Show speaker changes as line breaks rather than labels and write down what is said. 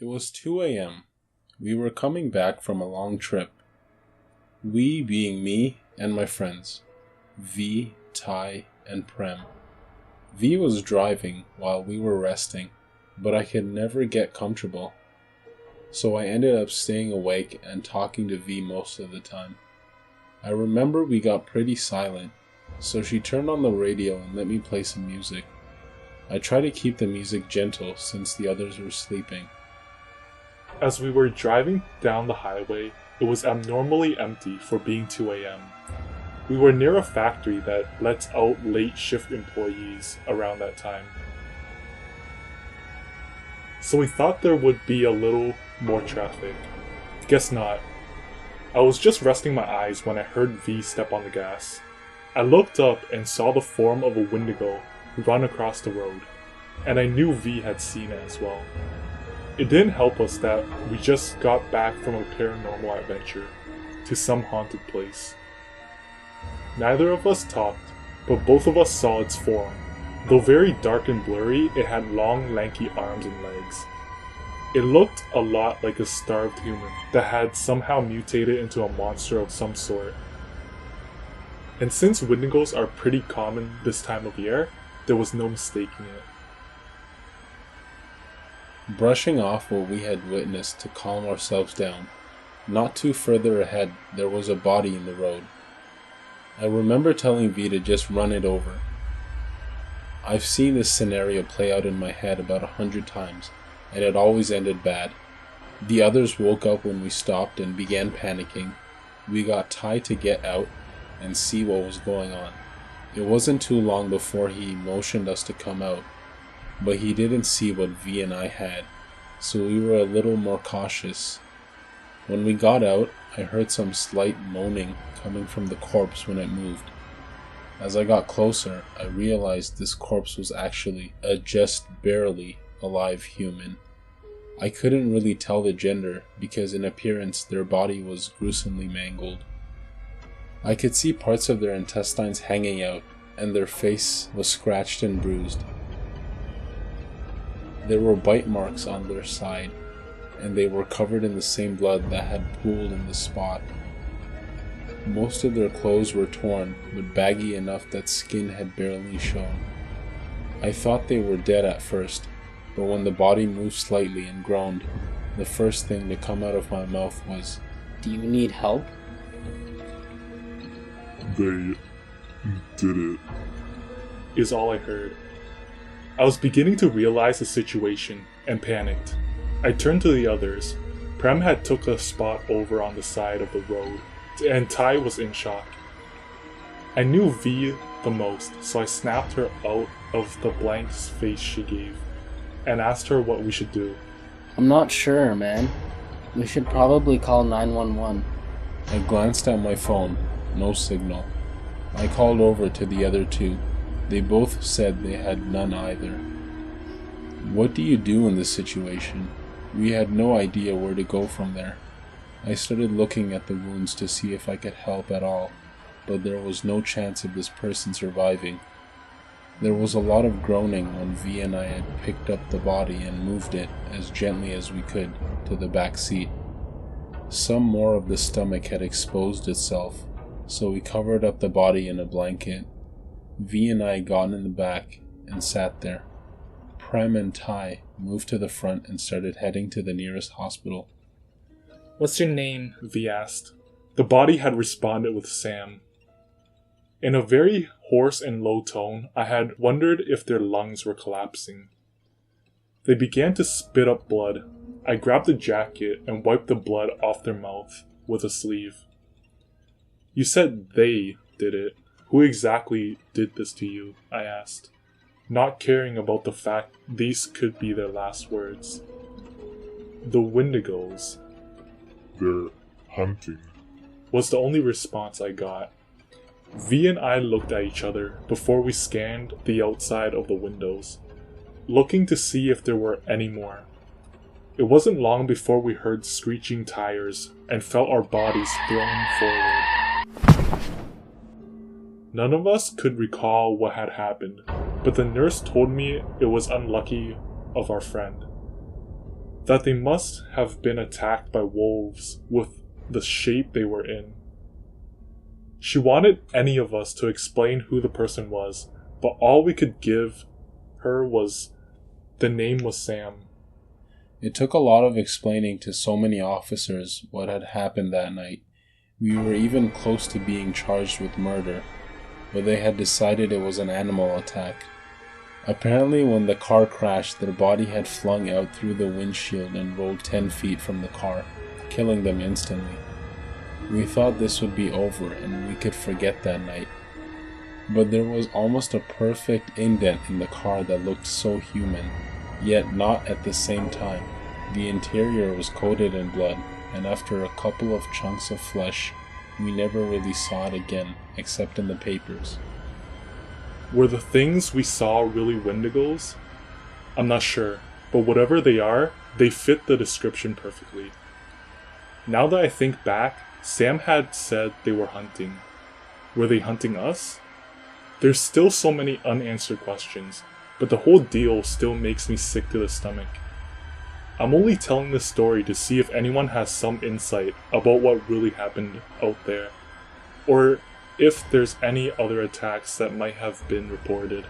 was 2 a.m. We were coming back from a long trip. We being me and my friends, V, Ty, and Prem. V was driving while we were resting, but I could never get comfortable. So I ended up staying awake and talking to V most of the time. I remember we got pretty silent, so she turned on the radio and let me play some music. I tried to keep the music gentle since the others were sleeping.
As we were driving down the highway, it was abnormally empty for being 2 a.m. We were near a factory that lets out late shift employees around that time. So we thought there would be a little more traffic. Guess not. I was just resting my eyes when I heard V step on the gas. I looked up and saw the form of a Wendigo run across the road, and I knew V had seen it as well. It didn't help us that we just got back from a paranormal adventure to some haunted place. Neither of us talked, but both of us saw its form. Though very dark and blurry, it had long, lanky arms and legs. It looked a lot like a starved human that had somehow mutated into a monster of some sort. And since Wendigos are pretty common this time of year, there was no mistaking it.
Brushing off what we had witnessed to calm ourselves down, not too further ahead there was a body in the road. I remember telling V to just run it over. I've seen this scenario play out in my head about 100 times, and it always ended bad. The others woke up when we stopped and began panicking. We got Ty to get out and see what was going on. It wasn't too long before he motioned us to come out, but he didn't see what V and I had, so we were a little more cautious. When we got out, I heard some slight moaning coming from the corpse when it moved. As I got closer, I realized this corpse was actually a just barely alive human. I couldn't really tell the gender because in appearance their body was gruesomely mangled. I could see parts of their intestines hanging out, and their face was scratched and bruised. There were bite marks on their side, and they were covered in the same blood that had pooled in the spot. Most of their clothes were torn, but baggy enough that skin had barely shown. I thought they were dead at first, but when the body moved slightly and groaned, the first thing to come out of my mouth was,
"Do you need help?"
They did it.
Is all I heard. I was beginning to realize the situation and panicked. I turned to the others. Prem had took a spot over on the side of the road, and Ty was in shock. I knew V the most, so I snapped her out of the blank face she gave, and asked her what we should do.
"I'm not sure, man. We should probably call 911.
I glanced at my phone. No signal. I called over to the other two. They both said they had none either. What do you do in this situation? We had no idea where to go from there. I started looking at the wounds to see if I could help at all, but there was no chance of this person surviving. There was a lot of groaning when V and I had picked up the body and moved it as gently as we could to the back seat. Some more of the stomach had exposed itself, so we covered up the body in a blanket. V and I got in the back and sat there. Prem and Ty moved to the front and started heading to the nearest hospital.
"What's your name?" V asked. The body had responded with Sam. In a very hoarse and low tone, I had wondered if their lungs were collapsing. They began to spit up blood. I grabbed the jacket and wiped the blood off their mouth with a sleeve. "You said they did it. Who exactly did this to you?" I asked, not caring about the fact these could be their last words. "The Wendigos,"
They're hunting.
was the only response I got. V and I looked at each other before we scanned the outside of the windows, looking to see if there were any more. It wasn't long before we heard screeching tires and felt our bodies thrown forward. None of us could recall what had happened, but the nurse told me it was unlucky of our friend. that they must have been attacked by wolves with the shape they were in. She wanted any of us to explain who the person was, but all we could give her was the name was Sam.
It took a lot of explaining to so many officers what had happened that night. We were even close to being charged with murder, but they had decided it was an animal attack. Apparently, when the car crashed, their body had flung out through the windshield and rolled 10 feet from the car, killing them instantly. We thought this would be over and we could forget that night. But there was almost a perfect indent in the car that looked so human, yet not at the same time. The interior was coated in blood, and after a couple of chunks of flesh, we never really saw it again, except in the papers.
Were the things we saw really Wendigos? I'm not sure, but whatever they are, they fit the description perfectly. Now that I think back, Sam had said they were hunting. Were they hunting us? There's still so many unanswered questions, but the whole deal still makes me sick to the stomach. I'm only telling this story to see if anyone has some insight about what really happened out there, or if there's any other attacks that might have been reported.